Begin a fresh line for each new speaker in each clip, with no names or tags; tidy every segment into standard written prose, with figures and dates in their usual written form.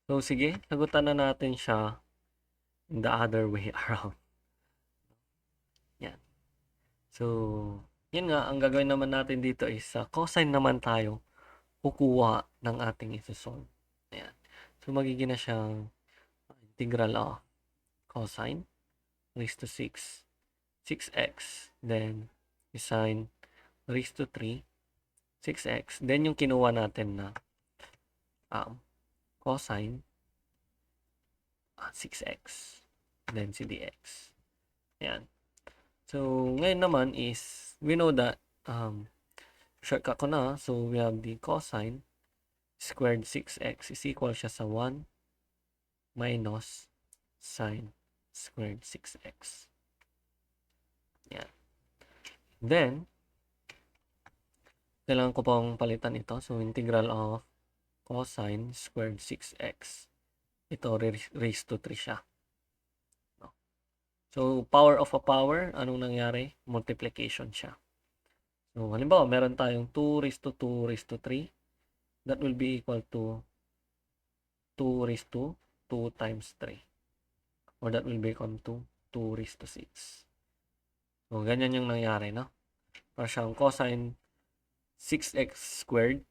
So, sige, sagutan na natin siya in the other way around. Yan. So, yun nga, ang gagawin naman natin dito is sa cosine naman tayo kukuha ng ating isosolve. Ayan. So, magiging na siyang integral of cosine raised to 6, 6x, then sine raised to 3, 6x, then yung kinuha natin na cosine 6x, then si dx. Ayan. So, ngayon naman is, we know that, shortcut ko na, so we have the cosine squared 6x is equal siya sa 1 minus sine squared 6x. Yan. Then, kailangan ko pang palitan ito. So, integral of cosine squared 6x. Ito, raised to 3 siya. So, power of a power, anong nangyari? Multiplication siya. So, halimbawa, meron tayong 2 raised to 2 raised to 3. That will be equal to 2 raised to 2 times 3. Or that will become 2 raised to 6. So, ganyan yung nangyari, no? Para siyang cosine 6x squared,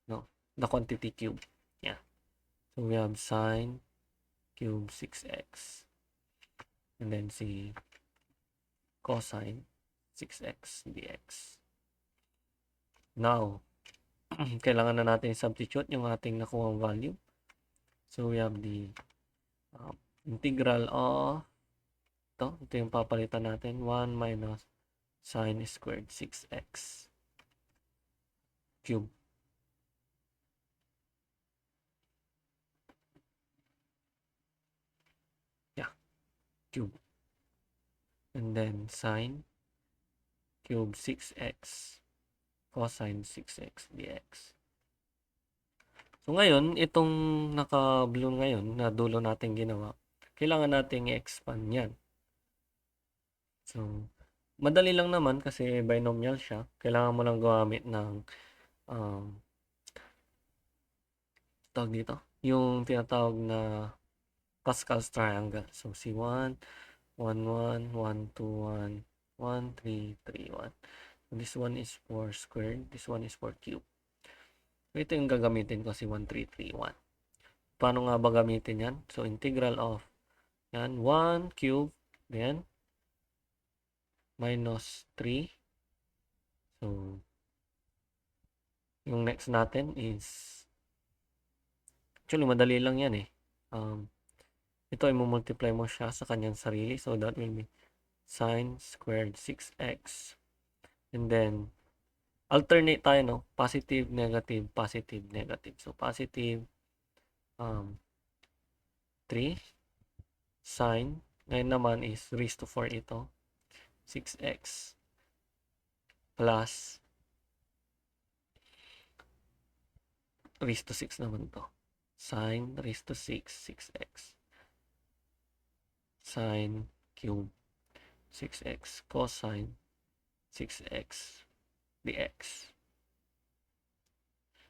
no? The quantity cube. Yeah. So, we have sine cube 6x. And then si cosine 6x dx. Now, kailangan na natin substitute yung ating nakuhang value. So, we have the integral of ito yung papalitan natin, 1 minus sine squared 6x cube. Yeah, cube. And then sine cube 6x cosine 6x dx. So, ngayon, itong naka-blue ngayon na dulo natin ginawa, kailangan natin i-expand yan. So, madali lang naman kasi binomial siya. Kailangan mo lang gumamit ng tawag dito, yung tinatawag na Pascal's triangle. So, C1, 1, 1, 1, 2, 1, 1, 3, 3, 1. So, this one is for squared. This one is for cube. So, ito yung gagamitin ko, si 1, 3, 3, 1. Paano nga ba gamitin yan? So, integral of yan, 1 cube, then minus 3. So, yung next natin is, actually, madali lang yan eh. Ito ay multiply mo siya sa kanyang sarili. So, that will be sine squared 6x. And then, alternate tayo, no? Positive, negative, positive, negative. So, positive 3 sine. Ngayon naman is raised to 4 ito. 6x plus raised to 6 naman to. Sine raised to 6, 6x. Sine cube 6x cosine 6x dx.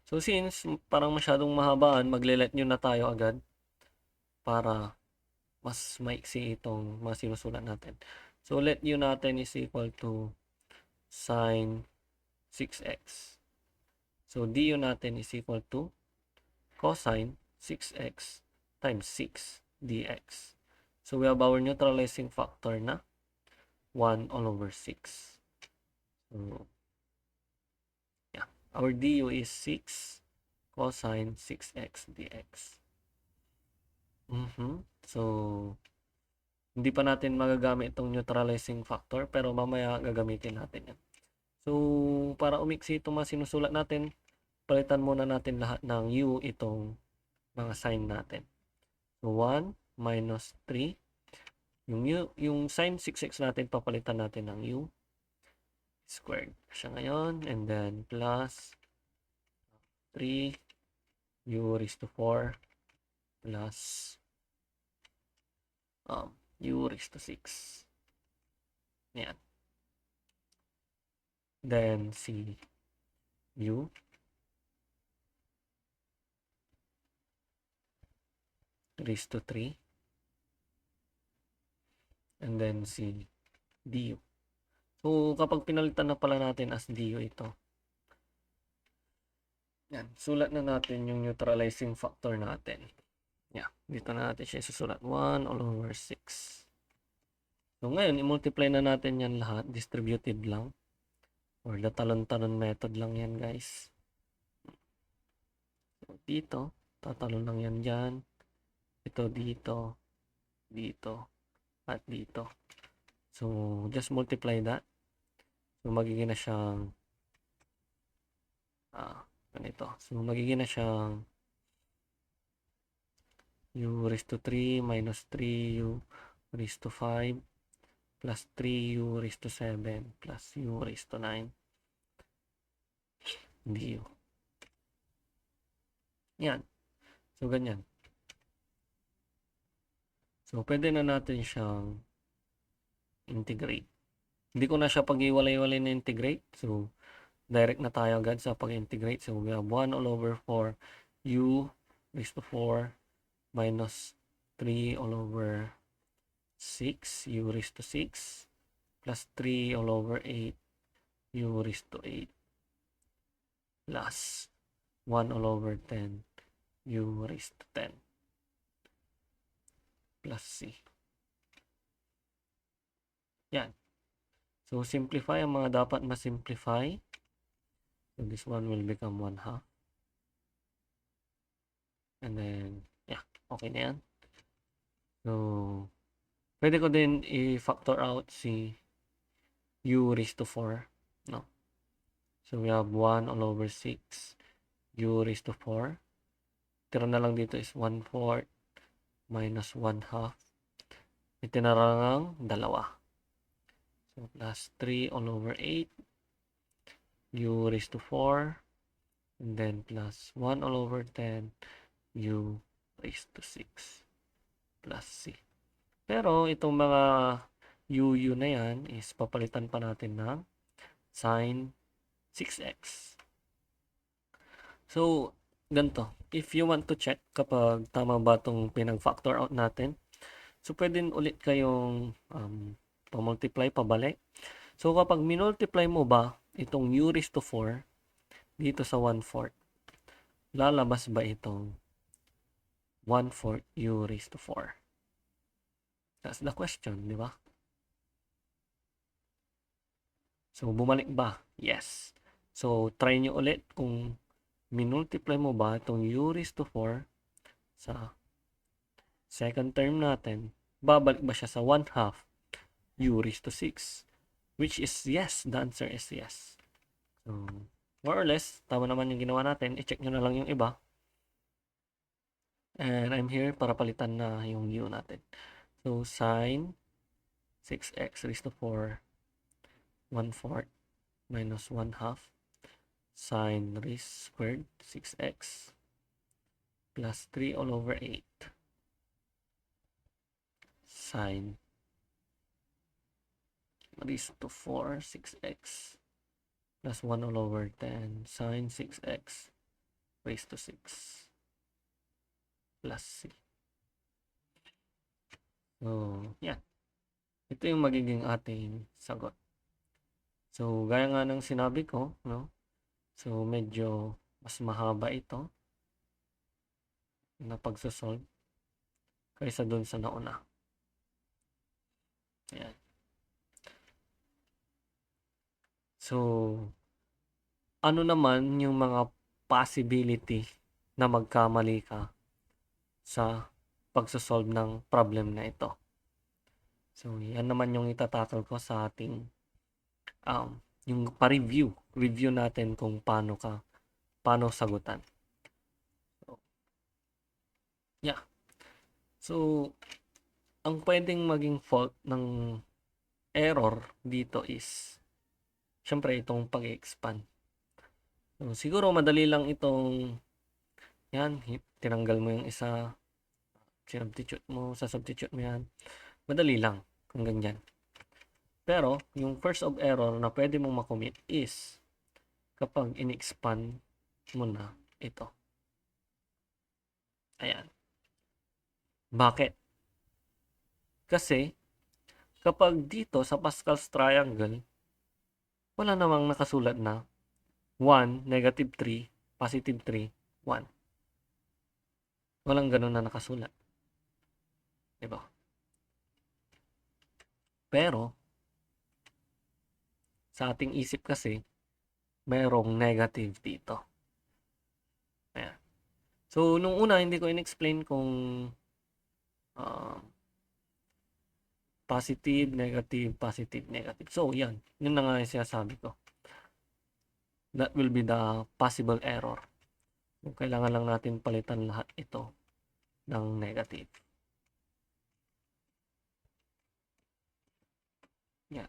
So, since parang masyadong mahabaan, magle-let nyo na tayo agad para mas maiksi itong mga sinusulat natin. So, let u natin is equal to sine 6x. So, du natin is equal to cosine 6x times 6 dx. So, we have our neutralizing factor na 1 all over 6. So, yeah. Our du is 6 cosine 6x dx. So, hindi pa natin magagamit itong neutralizing factor, pero mamaya gagamitin natin yan. So, para umiksi itong mga sinusulat natin, palitan muna natin lahat ng u itong mga sign natin. So, 1 minus 3. Yung sin 6x natin, papalitan natin ng u squared. Siya ngayon. And then, plus 3 u raised to 4 plus u raised to 6. Ayan. Then, si u raised to 3. And then si du. So, kapag pinalitan na pala natin as du ito, yan, sulat na natin yung neutralizing factor natin. Yeah, dito na natin siya susulat. 1 all over 6. So, ngayon, i-multiply na natin yan lahat. Distributed lang. Or the talon-talon method lang yan, guys. So, dito, tatalon lang yan dyan. Ito dito, dito, at dito. So, just multiply that. So, magiging na siyang ganito. So, magiging na siyang u raised to 3 minus 3u raised to 5 plus 3u raised to 7 plus u raised to 9 du. Yan. So, ganyan. So, pwede na natin siyang integrate. Hindi ko na siya pag-iwalay-walay na integrate. So, direct na tayo agad sa pag-integrate. So, we have 1 all over 4 u raised to 4 minus 3 all over 6 u raised to 6 plus 3 all over 8 u raised to 8 plus 1 all over 10 u raised to 10 plus c. Yan. So, simplify ang mga dapat ma-simplify. So, this one will become 1/2. And then, yeah, okay na yan. So, pwede ko din i-factor out si u raised to 4. No? So, we have 1 all over 6 u raised to 4. Tira na lang dito is 1/4 minus 1/2. Itinarang 2. So, plus 3 all over 8 u raised to 4. And then plus 1 all over 10 u raised to 6 plus c. Pero itong mga u na yan is papalitan pa natin ng sin 6x. So, ganito. If you want to check kapag tama ba itong pinag-factor out natin, so pwede ulit kayong pa-multiply, pabalik. So, kapag minultiply mo ba itong u raised to 4 dito sa 1/4, lalabas ba itong 1/4 u raised to 4? That's the question, di ba? So, bumalik ba? Yes. So, try nyo ulit kung minultiply mo ba itong u raised to 4 sa second term natin, babalik ba siya sa 1/2 u raised to 6? Which is yes. The answer is yes. So, more or less, tama naman yung ginawa natin. I-check nyo na lang yung iba. And I'm here para palitan na yung u natin. So, sin 6x raised to 4 1/4 minus 1/2 sin raised squared 6x plus 3 all over 8 sin raised to 4 6x plus 1 all over 10 sin 6x raised to 6 plus c. So, yan. Ito yung magiging ating sagot. So, gaya nga ng sinabi ko, no? So, medyo mas mahaba ito na pagsosolve kaysa dun sa nauna. Ayan. So, ano naman yung mga possibility na magkamali ka sa pagsosolve ng problem na ito? So, yan naman yung itatakal ko sa ating yung pa-review natin kung paano sagutan. So, yeah. So, ang pwedeng maging fault ng error dito is syempre itong pag-expand. So, siguro madali lang itong yan, tinanggal mo yung isa, substitute mo yan. Madali lang kung ganyan. Pero, yung first of error na pwede mong makommit is kapag in-expand mo na ito. Ayan. Bakit? Kasi, kapag dito sa Pascal's triangle, wala namang nakasulat na 1, negative 3, positive 3, 1. Walang ganun na nakasulat. Diba? Pero, sa ating isip kasi, mayroong negative dito. Ayan. So, nung una, hindi ko in-explain kung uh, positive, negative, positive, negative. So, yan. Yun na nga yung sinasabi ko. That will be the possible error. So, kailangan lang natin palitan lahat ito ng negative. Yan.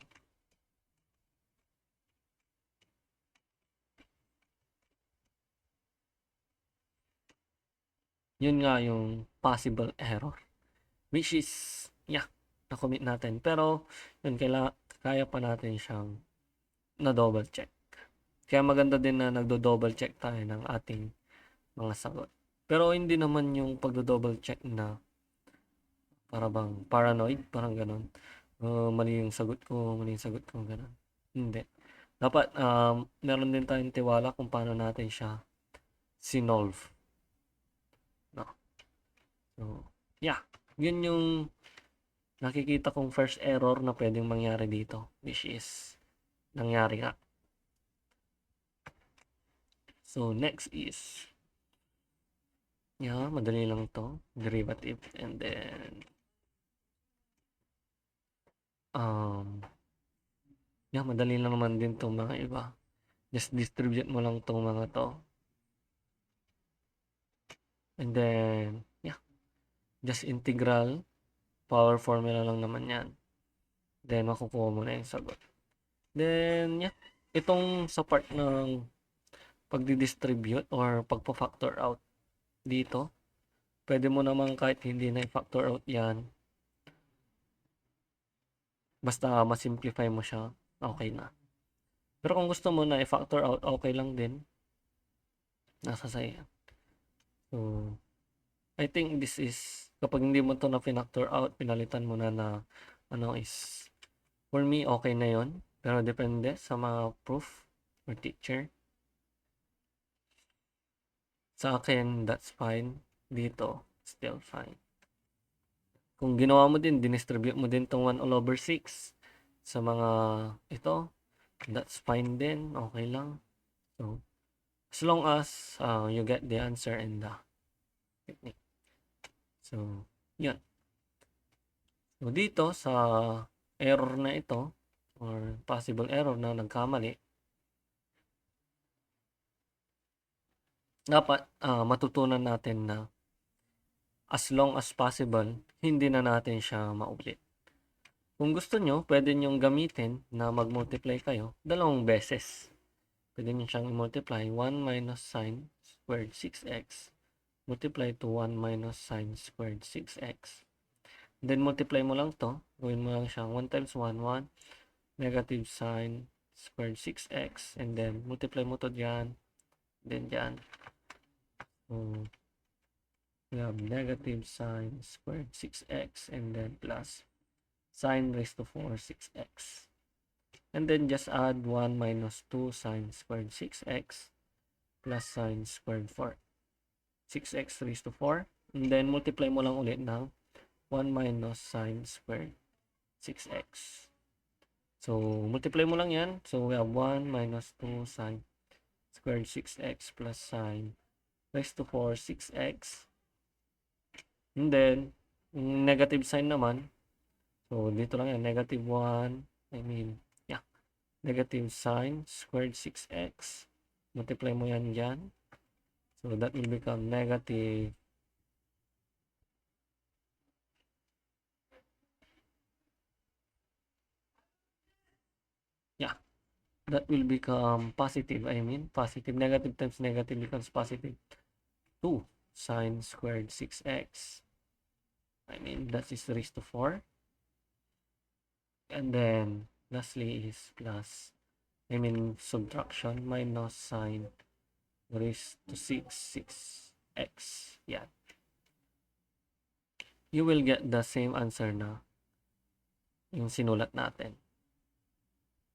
Yun nga yung possible error. Which is, yeah, na-commit natin. Pero, yun, kaya pa natin siyang na-double check. Kaya maganda din na nagdo-double check tayo ng ating mga sagot. Pero hindi naman yung pagdo-double check na para bang paranoid, parang ganun. Mali yung sagot ko, mali yung sagot ko, ganun. Hindi. Dapat, meron din tayong tiwala kung paano natin siya sinolve. No? So, yeah. Yun yung nakikita kong first error na pwedeng mangyari dito, which is nangyari nga. So, next is, yeah, madali lang to. Derivative. And then, yeah, madali lang naman din tong mga iba. Just distribute mo lang tong mga to. And then, yeah, just integral. Power formula lang naman yan. Then, makukuha mo na yung sagot. Then, yeah, itong sa part ng pagdi-distribute or pagpa-factor out dito, pwede mo naman kahit hindi na i-factor out yan. Basta ma-simplify mo siya, okay na. Pero kung gusto mo na i-factor out, okay lang din. Nasa sa'yo. So, I think this is, kapag hindi mo to na factor out, pinalitan mo na ano is, for me, okay na yon. Pero depende sa mga proof or teacher. Sa akin, that's fine. Dito, still fine. Kung ginawa mo din, dinistribute mo din tong 1 all over 6 sa mga ito, that's fine din. Okay lang. So, as long as you get the answer in the technique. So, yun. So, dito sa error na ito, or possible error na nagkamali, dapat matutunan natin na as long as possible, hindi na natin siya maulit. Kung gusto nyo, pwede nyong gamitin na mag-multiply kayo dalawang beses. Pwede nyo siyang i-multiply 1 minus sine squared 6x multiply to 1 minus sine squared 6x. Then multiply mo lang to. Gawin mo lang siyang 1 times 1, 1 negative sine squared 6x, and then multiply mo to dyan, then dyan. So, we have negative sine squared 6x, and then plus sine raised to 4 6x. And then just add 1 minus 2 sine squared 6x plus sine squared 4. 6x raised to 4. And then multiply mo lang ulit ng 1 minus sine squared 6x. So, multiply mo lang yan. So, we have 1 minus 2 sine squared 6x plus sine raised to 4 6x. And then, negative sign naman. So, dito lang yan. Negative 1. Negative sine squared 6x. Multiply mo yan dyan. So, that will become negative that will become positive. Positive. Negative times negative becomes positive. 2 sine squared 6x. That is raised to 4. And then, lastly is plus, subtraction, minus sine raised to 6, 6x. Yan. you will get the same answer na yung sinulat natin.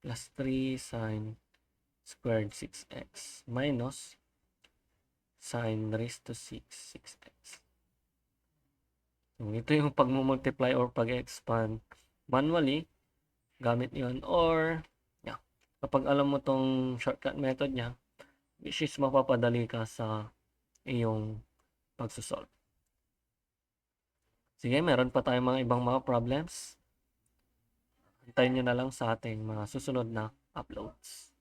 Plus 3 sine squared 6x minus sine raised to 6, 6x. So, ito yung pag-multiply or pag-expand manually, gamit yon, or yeah, kapag alam mo tong shortcut method niya, which is mapapadali ka sa iyong pagsosolve. Sige, meron pa tayong mga ibang mga problems. Antayin nyo na lang sa ating mga susunod na uploads.